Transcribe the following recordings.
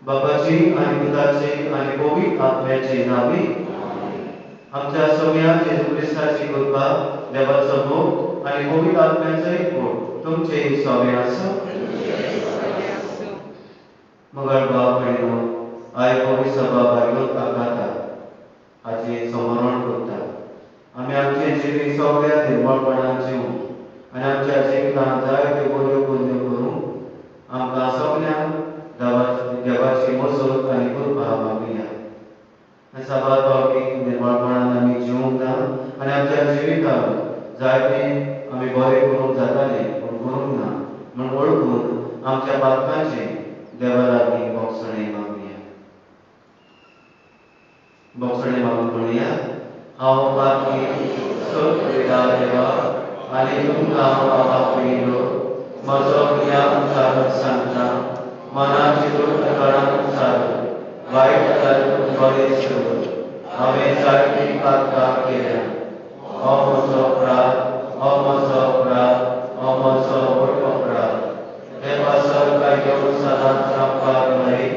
बापाची आणि पुताची आणि पवित्र आत्म्याचे नावे आमच्या सगळ्या जेजू ख्रिस्ताची कृपा देवाचो मोग आणि पवित्र आत्म्याचो एकूण तुमचे सगळे आसो मगर बाप आणि आय पवित्र सभा बायलोक आघाता हाचे समरण करता आमी आमचे जिवी सगळ्या निर्मळपणान जिवूं आनी आमच्या जिवितांत जायत्यो बऱ्यो पुण्य करूंक आमकां सगळ्यांक देवाची मजत आनी कृपा मागुया सभा पावटी निर्मळपणान आमी जिवूंक ना आनी आमच्या जिवितांत जायते आमी बरें करूंक जाताले पूण करूंक ना म्हूण वळखून आमच्या पातकांचे देवा लागीं बोगसणे मागून म्हणया हांव पातकी सोद करिता देवा आनी तुमकां हांव बाबा पयलो म्हजो ज्ञान कारण सांगता मनाची दुर्घटणांत सारून वायट जातून बरें सोड हांवें जायतीं पातकां केल्या हो म्हजो अपराध हो म्हजो व्हड अपराध देवा सरकार घेवन सदांच रावपाक मेळ्ळी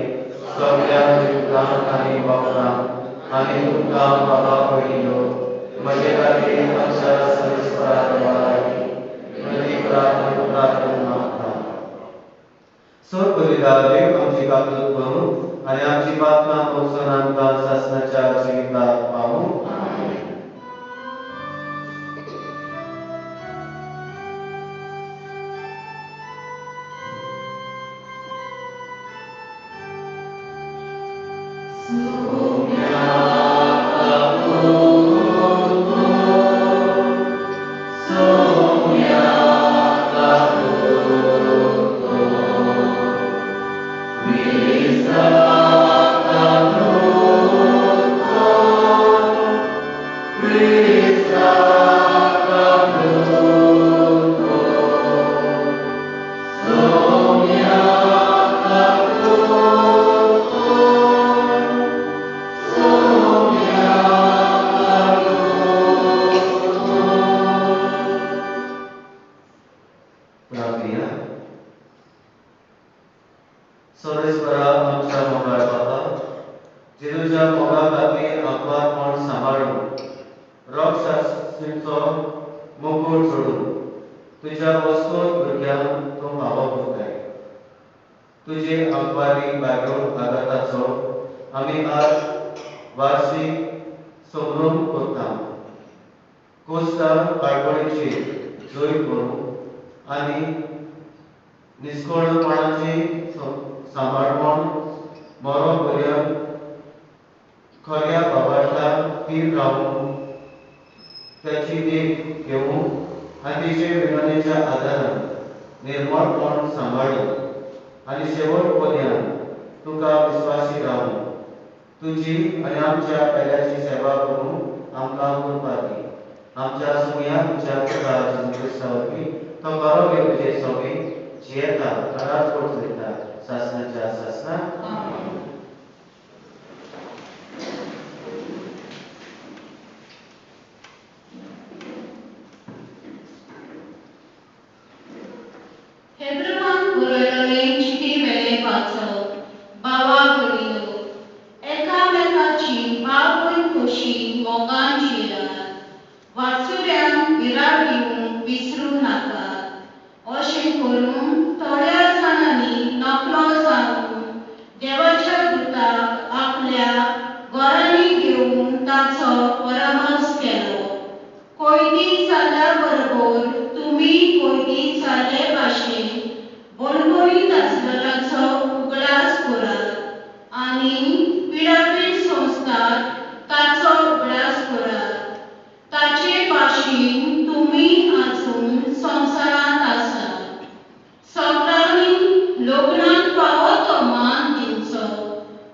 सगळ्या युगांत आनी वखदांत आनी तुमकां बाबा पयलो म्हजे खातीर अक्षर संस्कार म्हजी प्रार्थना मागता सर करिता देव आमची काकूत करूं आनी आमची पातकां पसून आमकां सासणाच्या जिविताक पावूं सोरेश्वरा आमच्या मोगाळ बाबा जेजूच्या मोगा खातीर आत्मात्मण सांबाळून रक्षाचो मुकुट सोडून तुज्या वस्तूंत भुरग्यांक तूं फावो करताय तुजे आंकवारी बायलोक आघाताचो आमी आज वार्षिक समरूप करता कोस्ता काळपणीचेर जय करूं आनी निश्कळपणाची सांबाळपण मरो पर्यंत खऱ्या बाबाच्या तीर रावून त्याची देख घेवूंक आनी तिचे विनवणेच्या आदारान निर्मळपण सांबाळून आनी शेवट पर्यंत तुका विस्वासी रावून तुजी आनी आमच्या पेल्याची सेवा करूंक आमकां कृपा दी आमच्या सगळ्या तुज्या पुता जेजू ख्रिस्ता वरवीं तो बरो घेवन तुजे सगळी जियेता खराच पोट वयता सासणाच्या सासणा हेब्रुवान बरयलेलें चिटी वेले वाचप बावा भयणीनो एकामेकाची भाव भयण कशी मोगान जियेयात वाचुऱ्यांक विराड दिवंक विसरूं नाकात अशें करून थोड्या जाणांनी नकलो जावन देवाच्या दुताक आपल्या घरांनी घेवन ताचो परमस केलो कोयती जाल्या बरोबर तुमी कोयती जाले भाशेन बळबळीत आसलेल्याचो उगडास करात आनी पिडापीड संस्कार ताचो उगडास करात ताचे भाशेन तुमी आजून संवसारांत आसात सगळ्यांनी लग्नाक फावो तो मान दिवचो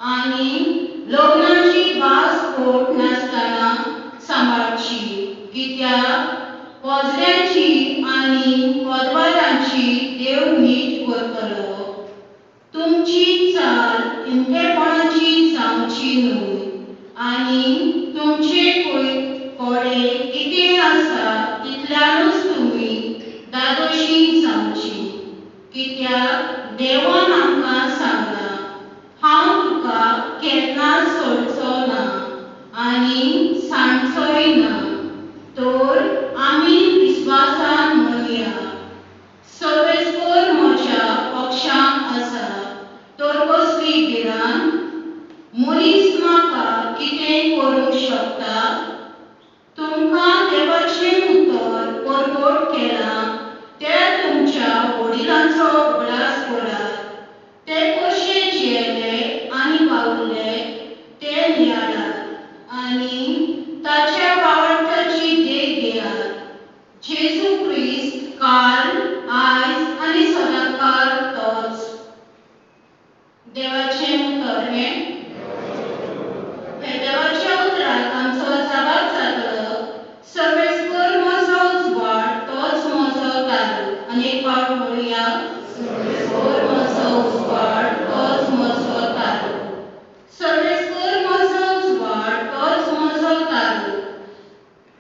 आनी लग्नाची भास पोट नासतना सांबाळची कित्याक पोजऱ्यांची आनी पदवारांची देव नीट करतलो तुमची चाल हिंकेपणाची जावची न्हय आनी तुमचे कोडे कितें आसा तितल्यानूच तुमी दादोशी जावची कित्याक देवान आमकां सांगलां हांव देवपाक म्हणूया सर्वेस्वर म्हजो उजवाड तोच म्हजो तारू सर्वेस्वर म्हजो उजवाड तोच म्हजो तारू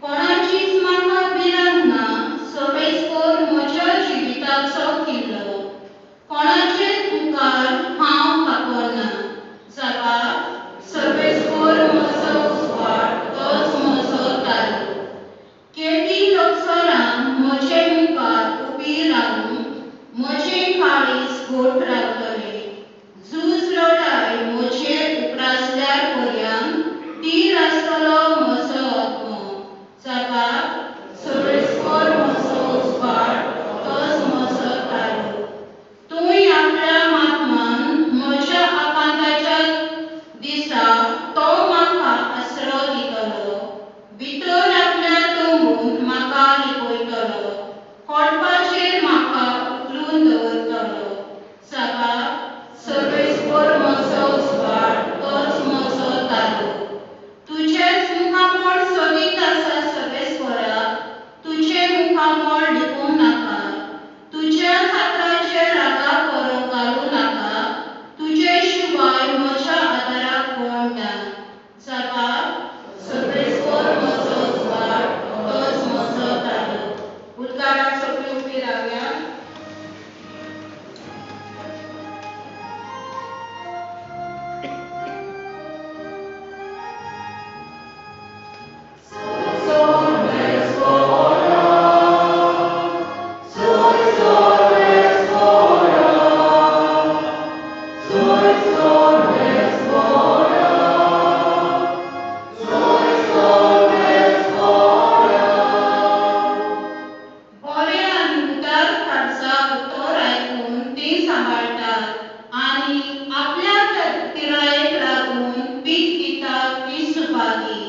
कोणाचीच म्हाका भिरांत ना सर्वेस्वर म्हज्या जिविताचो किल्लो कोणाचेच मुखार हांव थापना जापाक सर्वेस्वर म्हजो उजवाड तोच म्हजो तारू केटी लोकसरान म्हजे मुखार उबी रावून म्हजे काळीज घोट रावतले झूज लढाय म्हजेर उप्रासल्यार पर्यंत तीर आसतलो म्हजो आत्मो जापाक सर्वेस्वर म्हजो उजवाड तोच म्हजो तारू तुवें आपल्या मातमान म्हज्या आकांताच्या दिसा तो म्हाका आसरो दितलो भितर आपल्या तोंबून म्हाका लिपयतलो कोडपाचेर म्हाका उखलून दवरतलो जापाक सर्वेस्वर म्हजो उजवाड तोच म्हजो तारू तुजेच मुखामोळ सोदीत आसा सर्वेस्वरा तुजे मुखामोळ लिपूंक नाका तुज्या खात्राचेर रागा करूंक घालूं नाका तुजे शिवाय म्हज्या आदाराक कोण ना जापाक सर्वेस्वर म्हजो उजवाड तोच म्हजो तारू उद्गाराक सगळीं उबीं रावया बरे आनी उदार खर्चा उतर आयकून तीं सांबाळटात आनी आपल्या पिरायेक लागून पीक दितात तीं सुभागी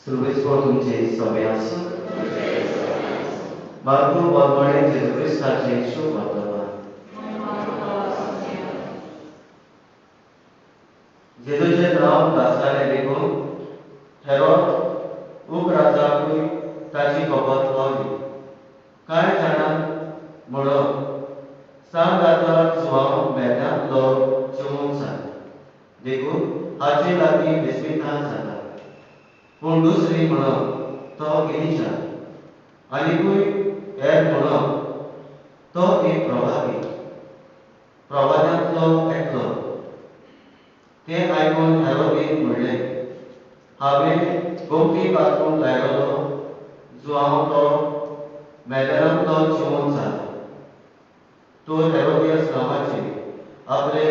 सर्वेस्वर तुमचे सभे आसूं बारको बरबडे जेजू क्रिस्ताचे शुभ वर्तमान जेजूचे नांव गाजतालें देखून हेरोद उपराजाकूय ताची खबर पावली कांय जाणांक म्हणून सांग आतां जुवांव मेल्यांतलो जिवंक जाय देखून हाचे लागीं बेस्पितां जाता पूण दुसरी म्हणून तो गिरिजा आनीकूय हेर म्हणून तो एक प्रवाद्यांतलो एकलो तें आयकून हेरोदीन म्हणलें हांवें गोमटी पातूंक लायलोलो जुवांव तो मेल्यांतलो जिवंक जालो तो हेरोदियस नांवाची आपले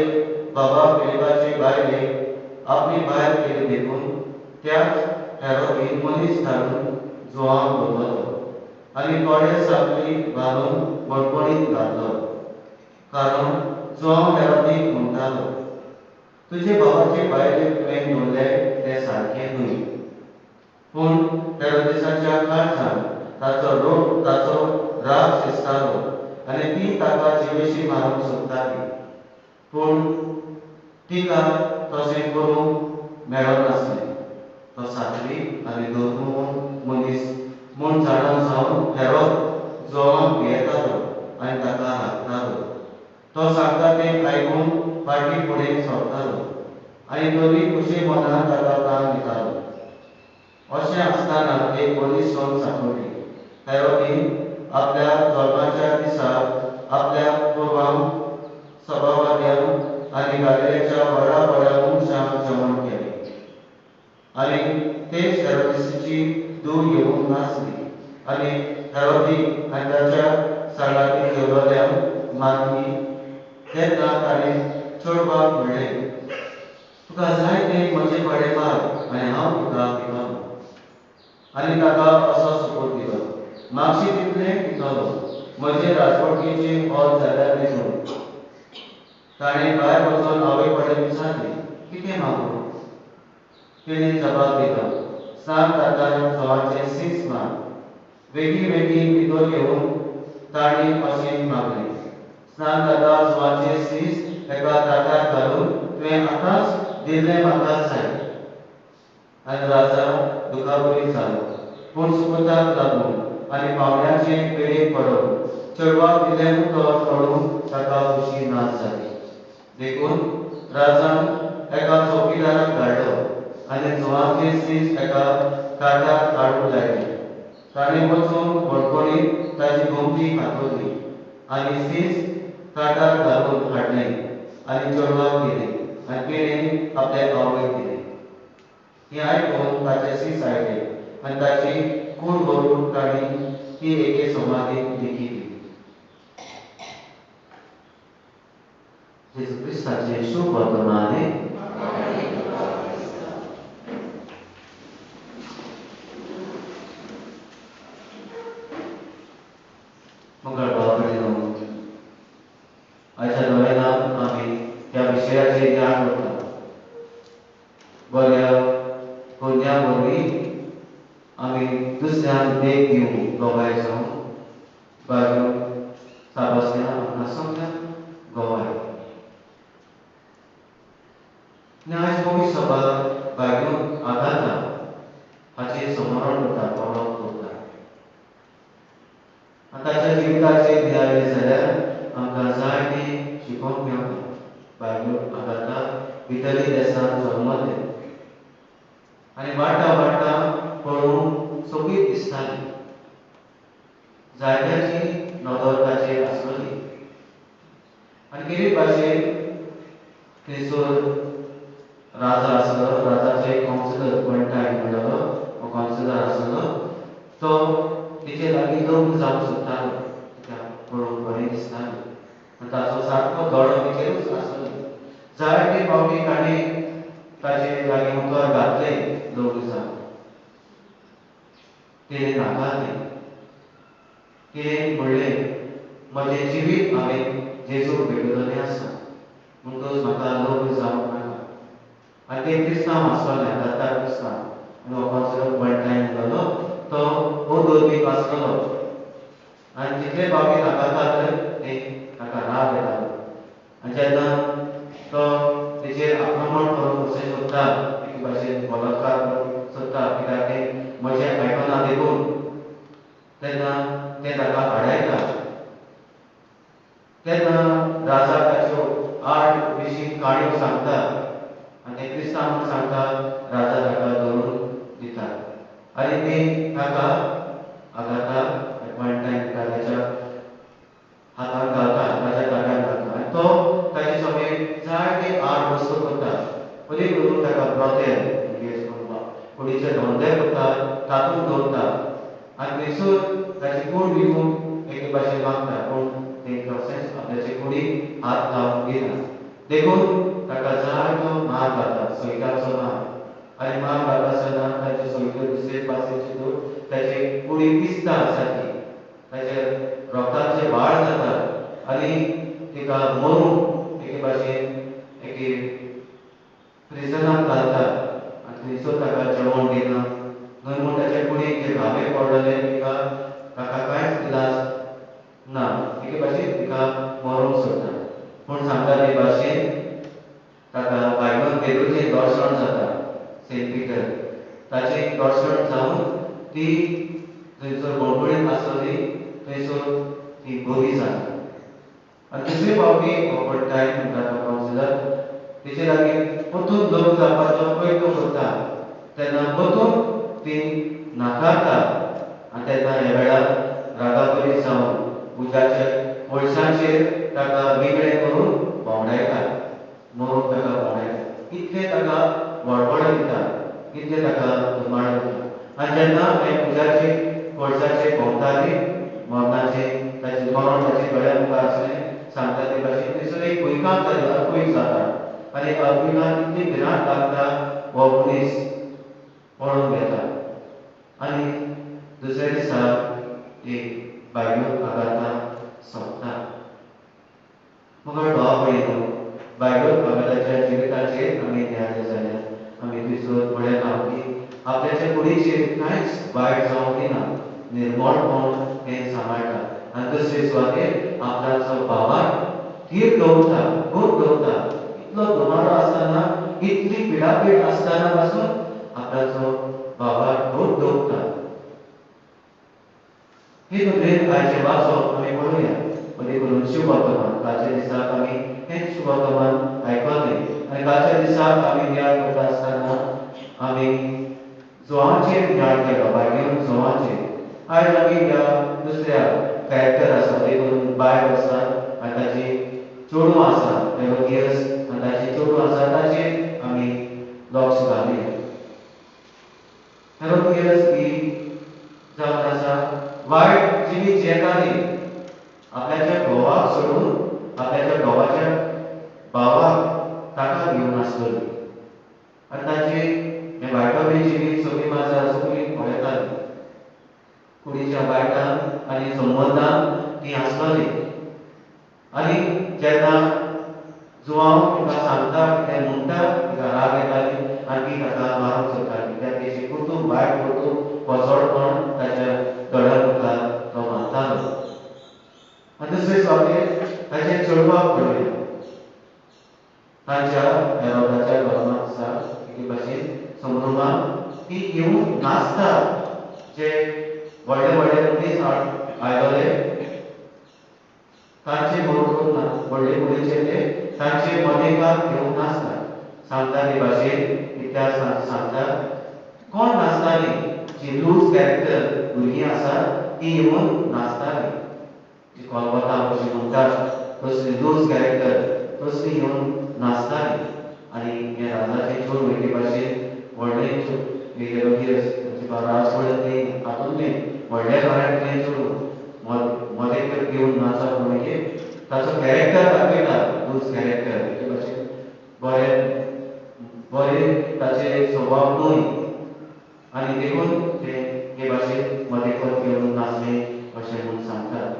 बाबा फिलिपाचे बायलेक आपली बायल केली देखून त्याच हेरोदीन मनीस धाडून जुवांव दवरलो आनी थोडे सापळी घालून मडपणींत घातलो कारण जुवांव हेरोदीक म्हणटालो तुजे बाबाचे बायलेक तुवें दवरलें तें सारकें न्हय पूण हेरोदेसाच्या काळजांत ताचो राग शिजतालो आनी ती ताका जिवेशी मारूंक सोदताली पूण तिका तशें करूंक मेळनासलें तो सात्वी आनी धर्मवंत मनीस म्हूण जाणा जावन हेरोद जुवांवाक भियेतालो आनी ताका राखतालो तो सांगता तें आयकून फाटीं फुडें सरतालो आनी दोनी खुशी मनान ताका ताण दितालो अशें आसतना एक मनीस येवन सांगली हेरोदीन आपल्या जल्माच्या दिसा आपल्या पुर्वांक सभावाद्यांक आनी गालिलेच्या व्हडा व्हडा मनशांक जेवण केलें आनी तेच हेरोदेसाची धूव येवंक नासली आनी हेरोदीक आनी ताच्या सांगाती जेवलेल्यांक मारली तेन्ना ताणें चोडवाक म्हणलें तुका जाय तें म्हजे कडेन माग आनी हांव तुका दितलो आनी ताका असो सुपूत दिलो मागशी तितलें दितलो म्हजे राजवटीची हॉल जाल्यार देखून ताणें भायर वचून आवय कडेन विचारलें, कितें मागूं? तिणें जबाब दिलो, सांत दातार सवाचे 6 माग. बेगीन बेगीन भितर येवन ताणें अशें मागलें, सांत दातार सवाचे 6 एका ताटार घालून तुवें आतांच दिल्लें म्हाका जाय. आनी राजा दुखाबरी जालो, पूण सुकोताक लागून आनी पावण्याचे पिडेक पडून चेडवाक दिलें उतर पडून ताका खुशी ना जाली. देखून राजान एका चौकीदाराक धाडलो आनी सवाचे 6 एका ताटार हाडूंक लायले. ताणें वचून बडबडीत ताची गोमती खातोली आनी 6 ताटार घालून हाडलें आनी चेडवाक दिलें आनी तिणें आपल्या आवयक दिलें. हें आयकून ताचे 6 आयले आनी ताची कूड भरून ताणीं ती एके समाधीक लिखिली. जेजू क्रिस्ताचे शुभ वर्तमाने मंगळवार आयच्या नोवेनांत आमी ह्या विशयाचेर याद करता. बऱ्या कोन्या वरवीं आमी दुसऱ्यांक देख दिवंक गोवाय जावन बाजू साबासल्या आमकां सगळ्यांक गोवाय. आयज पवित्र सभा बायलूंक आदारता हाचेर समरण करता, पळोवप करता. ताच्या जिविताचेर भियाले जाल्यार आमकां जायतें शिकोवंक मेवता. बायलूंक आदारता भितरली देसान जल्मले आनी वाडटा वाडटा पळोवंक सोबीत दिसताली. जायत्याची नदर ताचेर आसली आनी कितें भाशेन थंयसर राजा आसलो, राजाचो कावन्सिलर पॉयंटाय म्हणटालो, हो कावन्सिलर आसलो, तो तेचे लागीं लग्न जावंक सोदतालो. पळोवंक बरें दिसतालें आनी ताचो सारको दोळो तेचेरूच आसलो. जायते फावटी ताणें ताचे लागीं उतर घातलें लग्न जावंक. तिणें नाकारलें. तिणें म्हणलें, म्हजें जिवीत हांवें जेजूक भेटयलेलें आसा, म्हणटूच म्हाका लग्न जावंक नाका. आनी तें क्रिस्तांव आसलोलें, दातार क्रिस्तांव. आनी हो कावन्सिलर पॉयंटाय म्हणटालो तो हो धर्मीक आसलो आनी जितले फावटी नाकारताले ताका राग येतालो. आनी जेन्ना तो तेचेर आक्रमण करूंक अशें सोदता, एक भाशेन बलात्कार करूंक सोदता, कित्याक तें म्हजें आयकना देखून, तेन्ना तें ताका आडायता. तेन्ना राजा ताच्यो 8 विशीं काणयो सांगता आनी क्रिस्तांव सांगता, राजा ताका धरून दिता आनी ती ताका आगाता पॉयंटाय ताच्या हातांत घालता, ताच्या ताब्यांत घालता आनी तो ताचे समेत जायते आड वस्तू करता. पयलीं करून ताका ब्रोतेल कुडीचे धंदे करता, तातूंत दवरता आनी थंयसर ताची कूड विकून एके भाशेन मागता, पूण तें कशेंच आपल्याचे कुडीक हात लावंक दिना. देखून ताका जायतो मार घालता, सैताचो मार. आनी मार घालता आसतना ताचे सैतो दुसरे पासेची दवर ताची कुडी पिसता सारकी, ताचे रोगताचे व्हाळ जाता आनी तिका मरून एके भाशेन एके प्रिजनांत घालता आनी थंयसर ताका जेवण दिना. न्हय म्हूण ताचे कुडीक जे घावे पडलेले ताका कांयच इलाज ना, एके भाशेन तिका मरूंक सोदता. पूण सांगता ते भाशेन ताका बायबल पेदरूचें दर्शन जाता, सेंट पिटर. ताचें दर्शन जावन ती थंयसर बडबडीत आसली थंयसर ती बरी जाता. आनी दुसरे फावटी हो पॉयंटाय म्हणटा तो कावन्सिलर तेचे लागीं परतून लग्न जावपाचो प्रयत्न करता, तेन्ना परतून ती नाकारता. आनी तेन्ना ह्या वेळार रागाबरी जावन उज्याच्या वळसांचेर ताका वेगळें करून भोंवडायता, मरून ताका भोंवडायता. इतलें ताका बडबड दिता, इतलें ताका दुमाळ दिता. आनी जेन्ना हे उज्याचे वळसाचेर भोंवताली मरणाचे, ताचें मरण ताचे गळ्या मुखार आसलें, सांगता ते भाशेन थंयसर एक भुंयकांप जाली, अर्थक्वेक जाता आनी अर्थक्वेकान इतली भिरांत लागता हो मनीस पळोवन घेता. आनी दुसऱ्या दिसा एक बायलूक आगाता सोंपता. मग भाव भयणो, बायबल भगताच्या जिविताचेर आमी ध्यान जाल्यार आमी दिसून पळयता की आपल्याच्या कुडीचेर कांयच वायट जावंक दिना. निर्मळपण हें सांबाळटा. आनी दुसरे सुवातेर आपणाचो भावाक थीर दवरता, दूर दवरता. इतलो दुबारो आसतना, इतली पिडापीड आसतना पासून आपणाचो भावाक दूर दवरता. ही नदरेन आयचे वाचप आमी पळोवया. मदीं करून शुभ वर्तमान कालच्या दिसाक आमी हें शुभ वर्तमान आयकलें. आनी कालच्या दिसाक आमी नियाळ करता आसतना आमी जोवाचेर नियाळ केलो, बायबलीन जोवाचेर. आयज आमी ह्या दुसऱ्या कॅरेक्टर आसा, मदीं करून बायल आसा आनी ताची चेडूं आसा, हेरोदियस आनी ताची चेडूं आसा, ताचेर आमी लक्ष घालुया. हेरोदियस ही जावन आसा वायट जिवीत जियेताली. आपल्याच्या घोवाक सोडून आपल्याच्या घोवाच्या भावाक ताका घेवन आसतली. आनी ताची हें वायटोबी जिवीत सगळीं माजरां सगळीं पळयतालीं. कुडीच्या वायटान आनी संबंदान ती आसताली. आनी जेन्ना जुवांव तिका सांगता, कितें म्हणटा, तिका राग येताली आनी ती ताका मारूंक सोदताली. कित्याक तेचें कुटूंब, वायट कुटूंब, पोसडपण ताच्या दोळ्या मुखार तो मारतालो. आनी दुसरे सुवातेर ताच्या चेडवाक पळोवया. ताच्या हेरोदाच्या घरांत आसा एके भाशेन समरुमा ती येवन नाचता. जे व्हडले व्हडले मनीस आयलोले तांचे बरोबर ना, व्हडले कुडीचे ते तांचे मदेकार घेवन नाचता. सांगता ते भाशेन इतिहास सांगता कोण नाचताली, जी लूज कॅरेक्टर भुरगीं आसा ती येवन नाचताली. जी कोलवता अशी म्हणटात तसली लूज कॅरेक्टर तसली येवन नाचताली. आनी हे राजाचे चेडूं एके भाशेन व्हडले हेरोदियस राजकुळांतली हातूंतले व्हडल्या घरांतलें चेडूं मदेकार घेवन नाचप म्हणजे ताचो कॅरेक्टर दाखयता, लूज कॅरेक्टर. एके भाशेन बरे ताचे स्वभाव न्हय आनी देखून ते हे भाशेन मदेकार घेवन नाचले अशें म्हूण सांगतात.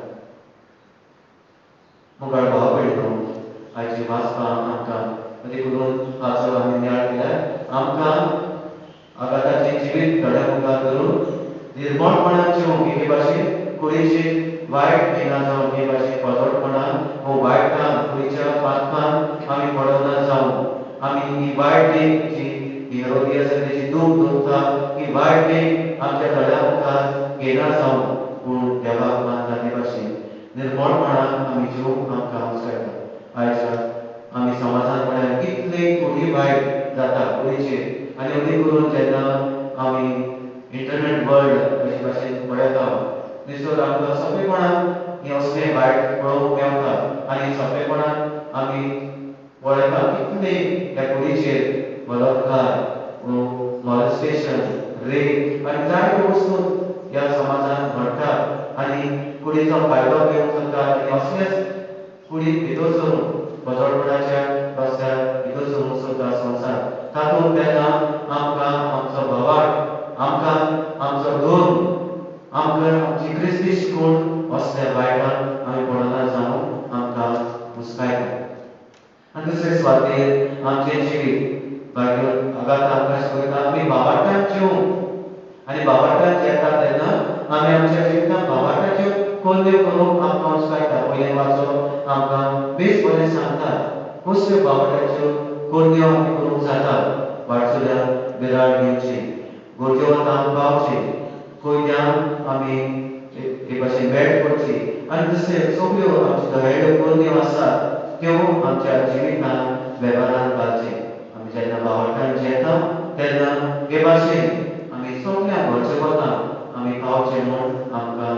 मुखार भाव भयणो, आयची वाचपां आमकां मदीं करून वाचप आमी नियाळ केल्यार आमकां आगाताचें जिवीत दोळ्या मुखार धरून निर्मळपणान जिवंक, एके भाशेन कुडीचेर वायट येना जावं, हे भाशेन पोसडपणान वो वायटान कुडीच्या पातकान आमी पडना जावं. आमी ही वायट देख जी हेरोदियस तेची दूख दवरता, ही वायट देख आमच्या दोळ्या मुखार येना जावं म्हूण देवाक मागता. ते भाशेन निर्मळपणान आमी जिवंक आमकां आवश्यकता. आयज आमी समाजांत पळयल्यार कितले कुडी वायट जाता कुडीचेर. आनी मदीं करून जेन्ना आमी इंटरनेट वर्ल्ड अशे भाशेन पळयता दिसता आमकां सोंपेपणान हें असलें वायट पळोवंक मेवता. आनी सोंपेपणान आमी पळयता कितले ह्या कुडीचेर बलात्कार, मॉलेस्टेशन, रेप आनी जायत्यो वस्तू ह्या समाजांत घडटात. आनी कुडीचो फायदो घेवंक सोदतात. आनी असलेच कुडींत भितर सरून पोसडपणाच्या रस्त्यार भितर सरूंक सोदता संवसार. तातूंत तेन्ना आमकां आमचो भावाक, आमकां आमचो धर्म, आमकां आमची क्रिस्ती शिकवण असल्या वायटान आमी पडना जावं आमकां हुस्कायता. आनी दुसरे सुवातेर आमचें जिवीत बायबल आगात आमकां शिकयता आमी भावार्थान जिवंक. आनी भावार्थान जियेता तेन्ना आमी आमच्या जिवितांत भावार्थाच्यो कोंद्यो करूंक आमकां हुस्कायता. पयलें वाचप आमकां बेस बरें सांगता कसल्यो भावार्थाच्यो कोंद्यो आमी करूंक जाता. वाटसुल्यान बिराड दिवची, गोरजेवंतांक पावची, कोयत्यांक आमी हे भाशेन वेट करची. आनी दुसरे सगळ्यो आमच्यो हेड्यो कोंद्यो आसात त्यो आमच्या जिवितांत वेव्हारांत घालचे. आमी जेन्ना भावार्थान जियेता तेन्ना हे भाशेन आमी सगळ्या गोरजेवंतांक आमी पावचे म्हूण आमकां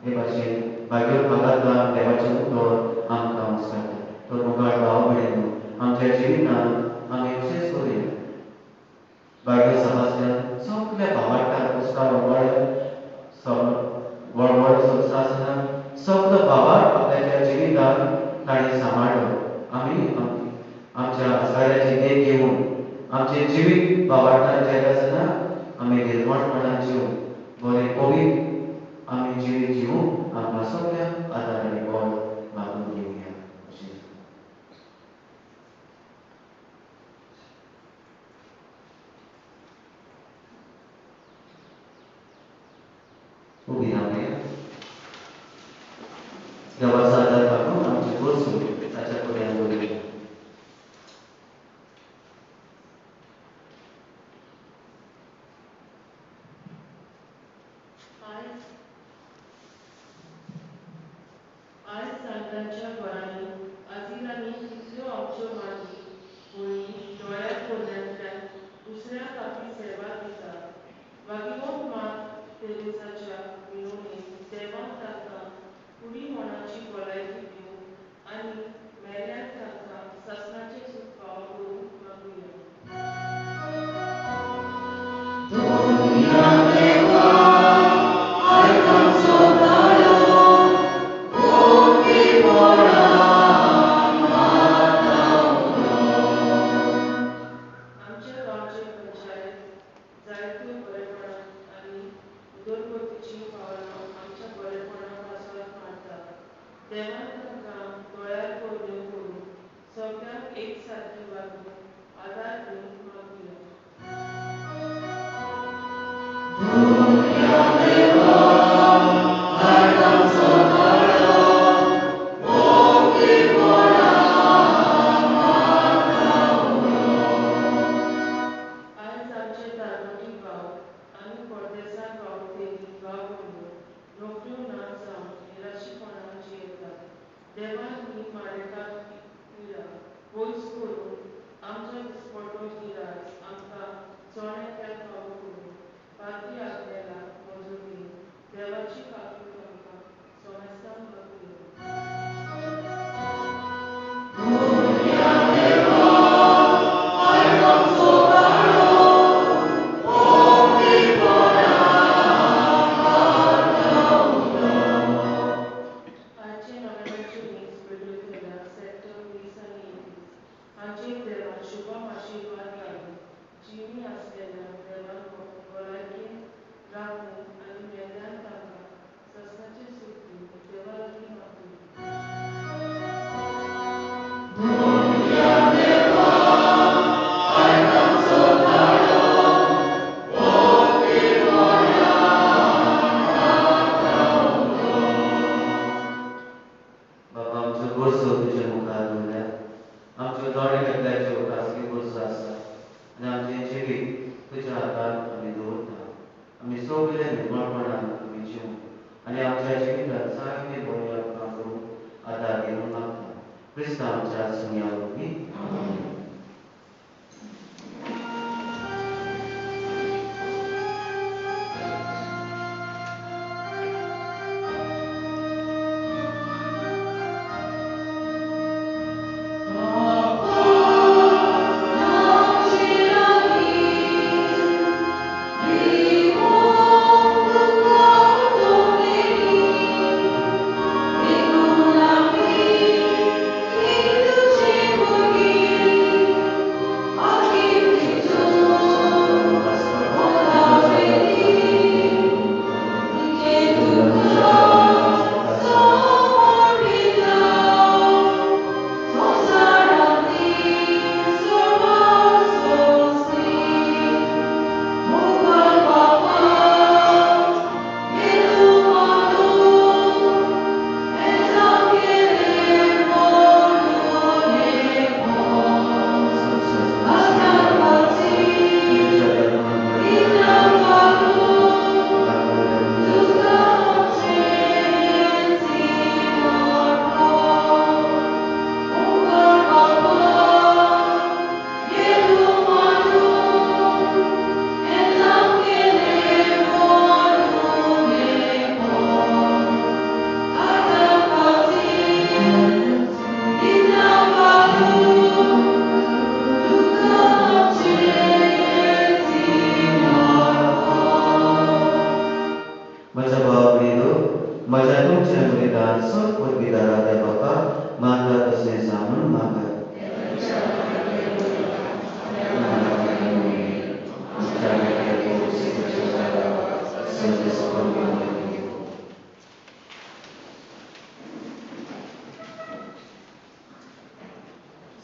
हे भाशेन बायबल भागांतल्यान देवाचें उतर आमकां सांगता. तर मुखार भाव भयणो, आमच्या जिवितांत आमी अशेंच करुया. बायबल समाजांतल्यान सगळ्या भावार्थान पुस्तकां व्हड संस्था आसतना सगळो भावार्थ आपल्याच्या जिवितांत ताणें सांबाळलो. आमी आमच्या आस्काऱ्याची देख घेवन आमचें जिवीत भावार्थान जियेता आसतना आमी निर्मळपणान जिवंक, बरें पवित्र आमी जिवीत जिवंक आमकां सगळ्यांक आदार आनी बळ देवाचा आदार मागून आमचे गोरसो ताच्या फुड्यान दवरया. आज सांतांच्या वरांनी आजिलांनी कितल्यो आमच्यो मागी भयणी दोळ्यार पडल्यांतल्यान दुसऱ्या खातीर सेवा दिता. वागिवंत मात तेरेसाच्या मिणुणेन देवान तांकां कुडी मोणाची भलायकी दिवं आनी मेल्यांक तांकां ससनाचें सूख फावो करूंक मागुया. आमच्या गांवचे पंचायत जायत्यो बरेपणां आनी उदरगतीचीं पावलां आमच्या बरेपणा पासवाक मारता. देवान तांकां दोळ्यार पडद्यो करून सगळ्यांक एक सारकी वागूंक आदार दिवंक मागुया. आयज आमचे दारवटी गांव आनी परदेसांत रावतली गांव बंदो नोकऱ्यो ना जावन निराशीपणान जियेतात. देवान ही मारेकार पिरां पयस करून आमचो दिसपट्टो गिरायस आमकां चोणें फावो करून पाद्री आग्नेला मजूर दिवन देवाची काकूट आमकां सोमेस्तान मागुया. आजचे नोव्हेंबरचे 20 बेडूकेला सेक्टर 20 आनी 21 हांचेर देवान शुभम आशिर्वाद घालून जिणी आसलेल्या देवान भलायकेन राखूंक आनी मेल्ल्यान तांकां ससनाचें सूख दिवंक देवा लागीं मागुया. बाबा आमचो गोरसो तुज्या मुखार दवरल्या. आमच्यो दोळे एकल्याच्यो खासगी गोरसो आसा आनी आमचे जिवीत तुज्या हातांत आमी दवरता. आमी सगळे निर्मळपणान आमी जिवंक आनी आमच्या जिवितांत जायते बरे आत्मा करूंक आदार दिवंक मागता. क्रिस्ता आमच्या सुन्या वरवीं. आमेन.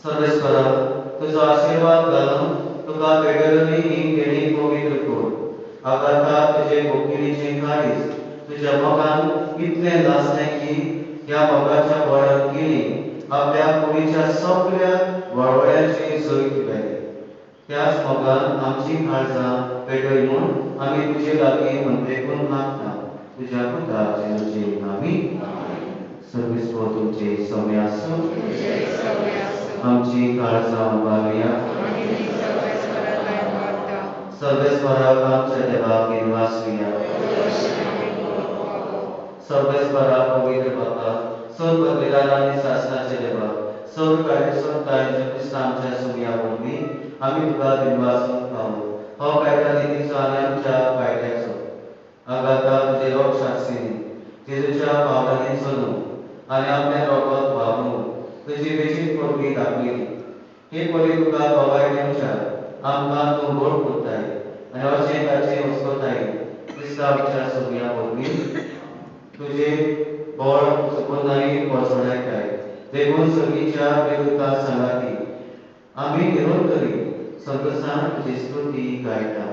सर्वेश्वरा तुझो आशीर्वाद घालून तुका बेगरनी ही केणी पवित्र कर. आगाता तुझे भोगिणीचे काळीज तुझ्या मोगान इतलें नासलें की ह्या मोगाच्या बळार केली आपल्या कुडीच्या सगळ्या वळवळ्याची सोय केली. त्याच मोगान आमची काळजां पेटय म्हूण आमी तुजे लागीं मनभेकून मागता. तुज्या पुता जेजूचे नामी सर्वेस्वर तुमचे सौम्य आसूं. आमची काळजां बाळगुया. सर्वेस्वराक आमच्या देवाक वासुया. सर्वेस्वराक पवित्र बापा सोद बदलेदार आनी शासनाचे देवा सगळे कार्यसंतांच्या क्रिस्त आमच्या सौम्या वरवीं आमी तुका दिनवासून पावू. हो कायदा नितीचो आनी आमच्या कायद्याचो आगाता तुजे लोक शास्त्रीनी जेजूच्या पावलांनी चलूं आनी आपल्या रोगात वागून तुजी वेचीत परबी दाखयली. हे परी तुका भोवाय दिवच्या आमकां तूं गोड करताय आनी अशें ताचे वस्कोताय क्रिस्तांवाच्या सौम्या वरवीं तुझे बळ सुपन्नाई पोसडायताय. देखून सगळीच्या वेदुता सांगाती आमी निरंतरी संतोषान तुजी स्तुती गायता.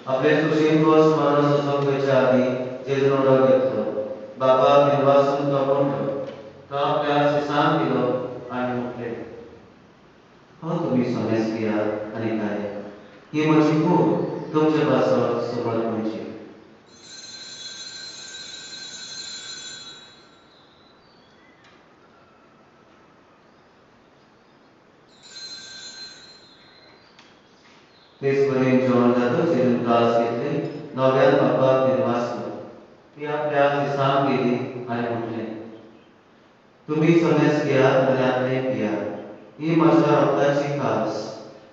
आपले सुशील व स्मरण सुसंगतीच्या आधी जेजून उडो घेतलो. बाबा निर्वासून तो म्हणतो तो आपल्या शिसान दिलो आणि म्हटले हो तुम्ही सोन्यास घ्या आणि काय ही म्हजी खूप तुमच्या पासत सुबत म्हणजे. तेच बरें जेवण जातो जेजून क्लास घेतले नव्यान बापाक निर्वासलो. ती आपल्या शिसान गेली आणि म्हटले तुम्ही सोन्यास घ्या आणि आपले पिया ही म्हज्या रक्ताची खास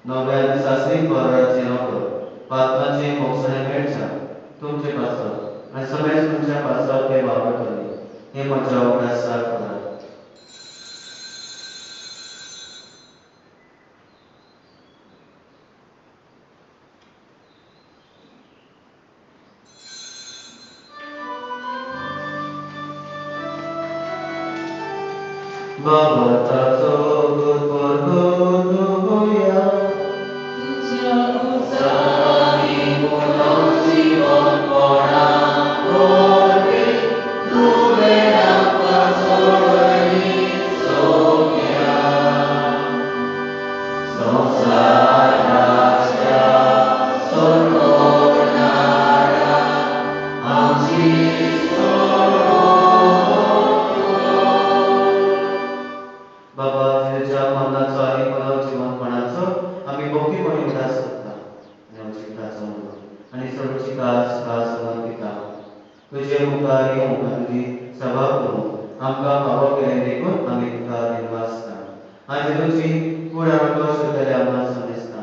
नव्यान सासरी कोराचे नोकर पातमाचे मोक्षणे मेळच्या तुमचे पासत आणि समेज तुमच्या पासत ते वापरतले हे म्हज्या अभ्यासाक करात. Babatato Gurgoya Tuja Usani Munosi Bonpora Orde Tuvera Pasorani Sogya Sonsarasya Sorgonara Amsi बाबा जेजूच्या मरणाचो आनी पुनर्जीवनपणाचो आमी भक्तीपणी उदास करता आनी सगळीची कास समर्पिता. तुजे मुखार येवंक तुजी सभा करूंक आमकां फावो केलें देखून आमी तुका दिनवासता. आनी जेजूची कूड आमकां शुद्धले आमकां समजता.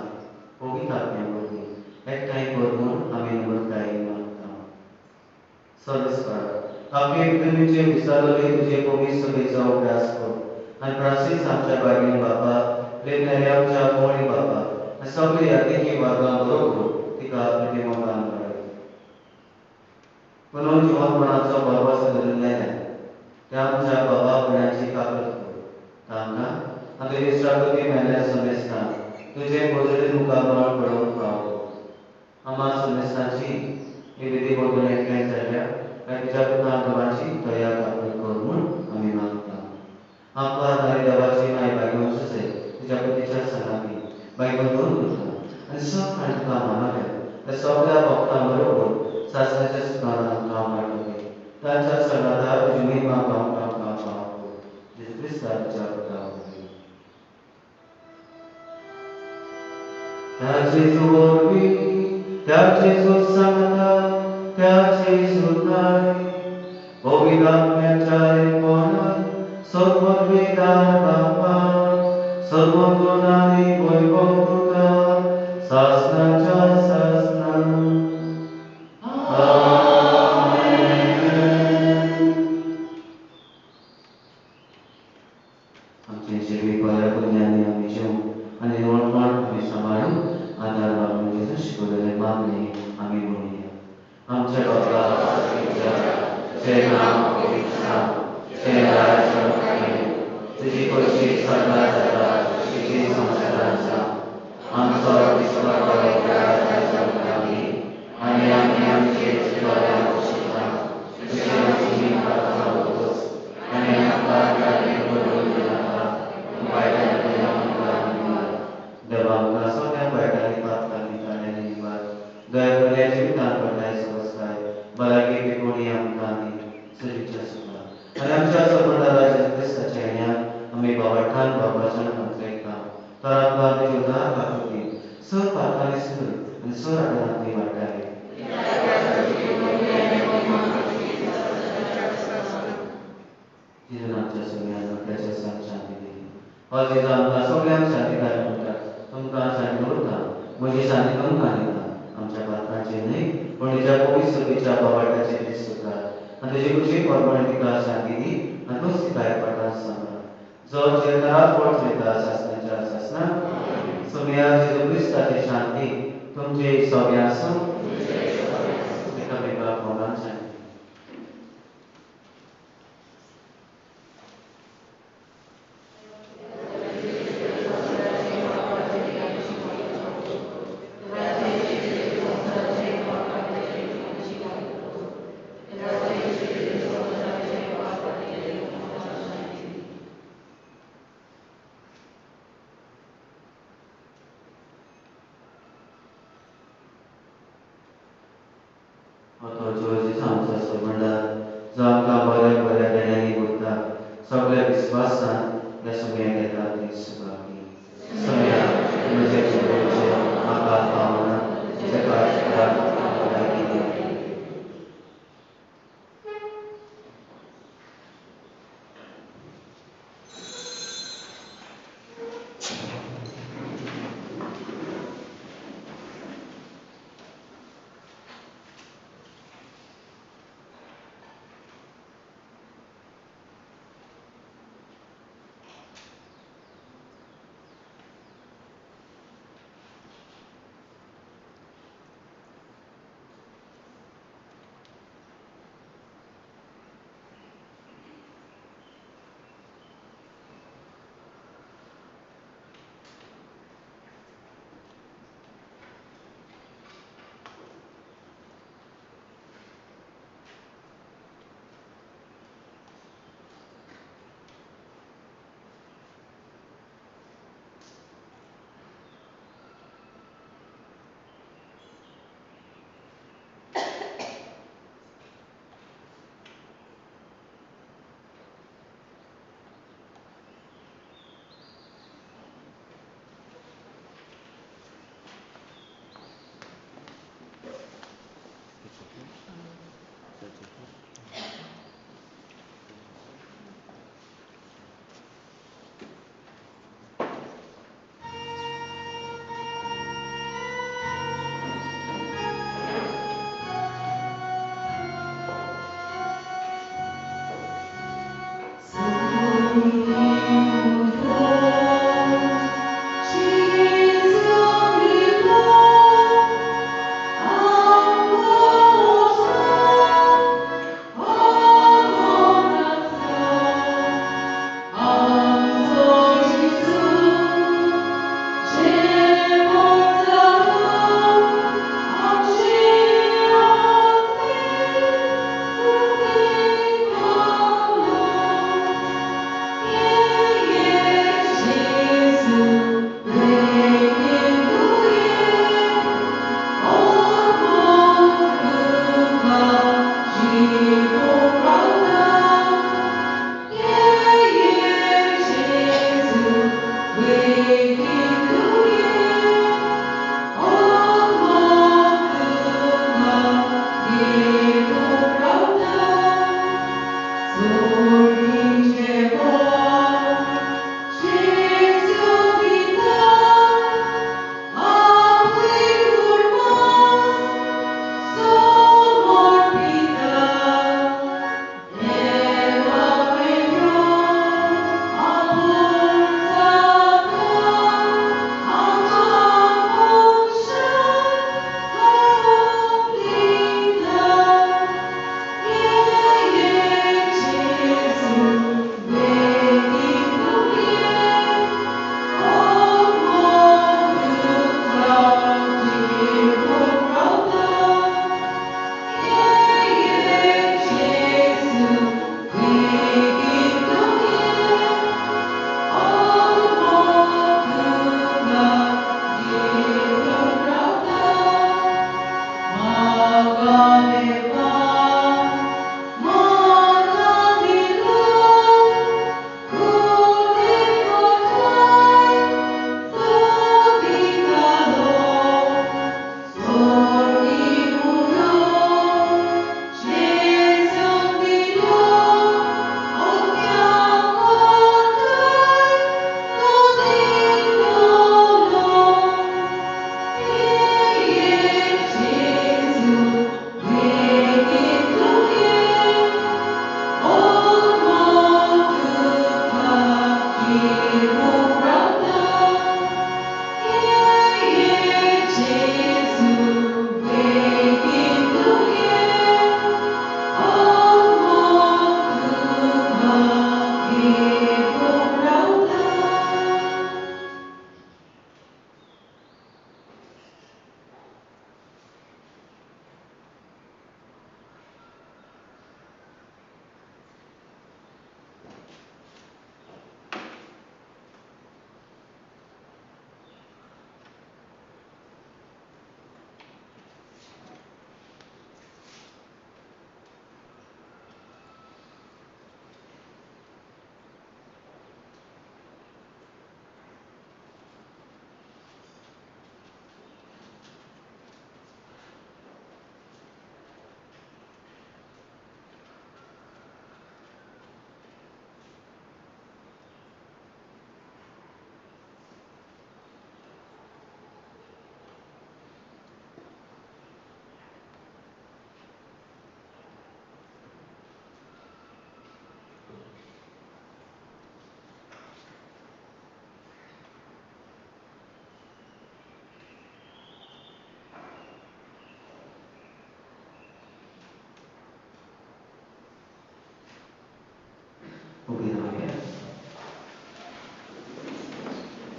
पवित्र आत्म्या वरवीं एकठांय कर म्हूण आमी नम्रतायेन मागता. सर्वेस्वर आपले प्रेमीचे विसरलेले तुजे पवित्र सभेचो अभ्यास कर आणि फ्रांसीस आमच्या बागेन बापा लेखनारे आमच्या मोळी बापा आणि सगळे यादिकी वर्गां बरोबर तिका प्रेमान घडय. पुनर्जीवनपणाचो बरवस धरिल्ल्या त्या आमच्या बाबा भयणाची काकूट कर तांकां आता इष्टापती मेल्या सुमेस्ता तुझे बोजडे मुखाबळ पडून पावो आम्हा सुमेस्ताची ही विधी बोलून ऐकल्या जाल्या काय तुझ्या पुन्हा देवाची दया कापून कर म्हणून आम्ही मागता आपला नारी देवाची माय बायकोच आहे तुझ्या पतीच्या सणावी बायको दोन तुझा आणि सब आणि तुका मानाव्या त्या सगळ्या भक्तांबरोबर सासऱ्याच्या सुखानं काम वाटले त्यांच्या सणाला जुनी मागाव काम काम पाहतो ख्रिस्ताच्या पदावर त्याचे सुवोर्वी त्याचे सुसंगता त्याचे सुनाय पवित्रात्म्याच्या कोणात सर्ववेदार बापा सर्वगुणाने वैभव तुका शासनाच्या शासना आमचे जीवी बऱ्या पुण्याने आम्ही जेवू आणि नोटमाट आम्ही सांभाळून आधार बाबून शिकवलेले मागणे आम्ही म्हणूया आमच्या बाबा जय नाम जय राज तुझी कोची सदा सदा तुझी संस्कारांचा आमचा विश्वास आणि आम्ही आमचे जीवाला शिकला तुझी प्रार्थना होतोस आणि आमचा देवांका सगळ्या बैठांनी पातकांनी जाण्याने निवार दया करण्याची विधान पडण्यास अवस्थाय बलाकी पिकोणी आमकांनी सुरीच्या सुखा आणि आमच्या संबंधाला ख्रिस्ताच्या येण्यात आम्ही बाबाठान बाबाच्या मंत्रेका तर आपला देवदा काकुती सर पातकाने सुरू आणि सर आठवणातली वाटावे जिथून आमच्या सगळ्यांना त्याच्या शांती दिली जिथं आमकां सगळ्यांक शांती काय म्हणटात तुमकां शांती उरता म्हजी शांती तुमकां दिता आमच्या पातकांचे न्हय पण तुज्या पवित्र सभेच्या बाबाटाचे दीस सुद्दां आनी तुजी खुशी परमणे तिका शांती दी आनी तूच तिका एकपटान सांबाळ जो चिरकारात पोट वयता शासनाच्या शासना सुमया जेजू क्रिस्ताची शांती तुमचे सगळ्यां आसूं एकामेकाक मोगान शांती आमच्या संबंधात जो आमकां बऱ्या बऱ्या देण्यानी बोलता सगळ्या विस्वासान ह्या सगळ्यांक येतात ती सुखाकी सगळ्या म्हजे जिवोचे म्हाका पावना जगात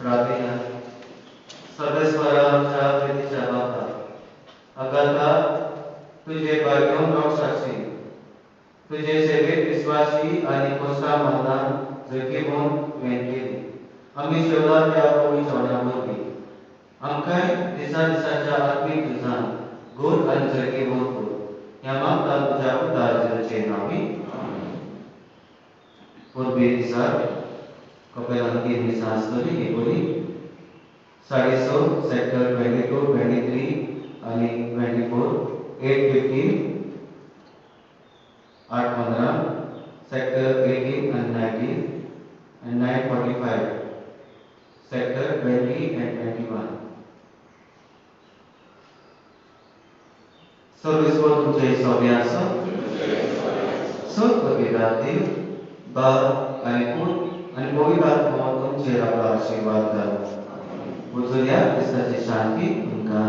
प्रार्थना सर्वेश्वराच्या प्रीतीच्या बाबा अगाथा तुझे भाग्यवन रोग साक्षी तुझे सेवेत विश्वासी आणि कोसा मनान जगीवन वेंकेली आम्ही शेवला त्या पवित्र वचनावरवी आमकां दिसाच्या आत्मीक झुजान गोड आणि जगीवन कर ह्या मागता तुझ्या पुताचे नावी पूर्वी दिसाक कपेलांकी दिसा आसतली ही बरी 6:30 सेक्टर 22, 23 आणि 24 8:15 8:15 sector 18 and 19 and 9:45 sector 20 and 21 service को तुमचे सौव्यास सर्व विद्यार्थी बाप आणि पूत आणि पवित्र आत्मा तुमचे आशीर्वाद करा. बुजुर्ग दिसाची शांती तुमकां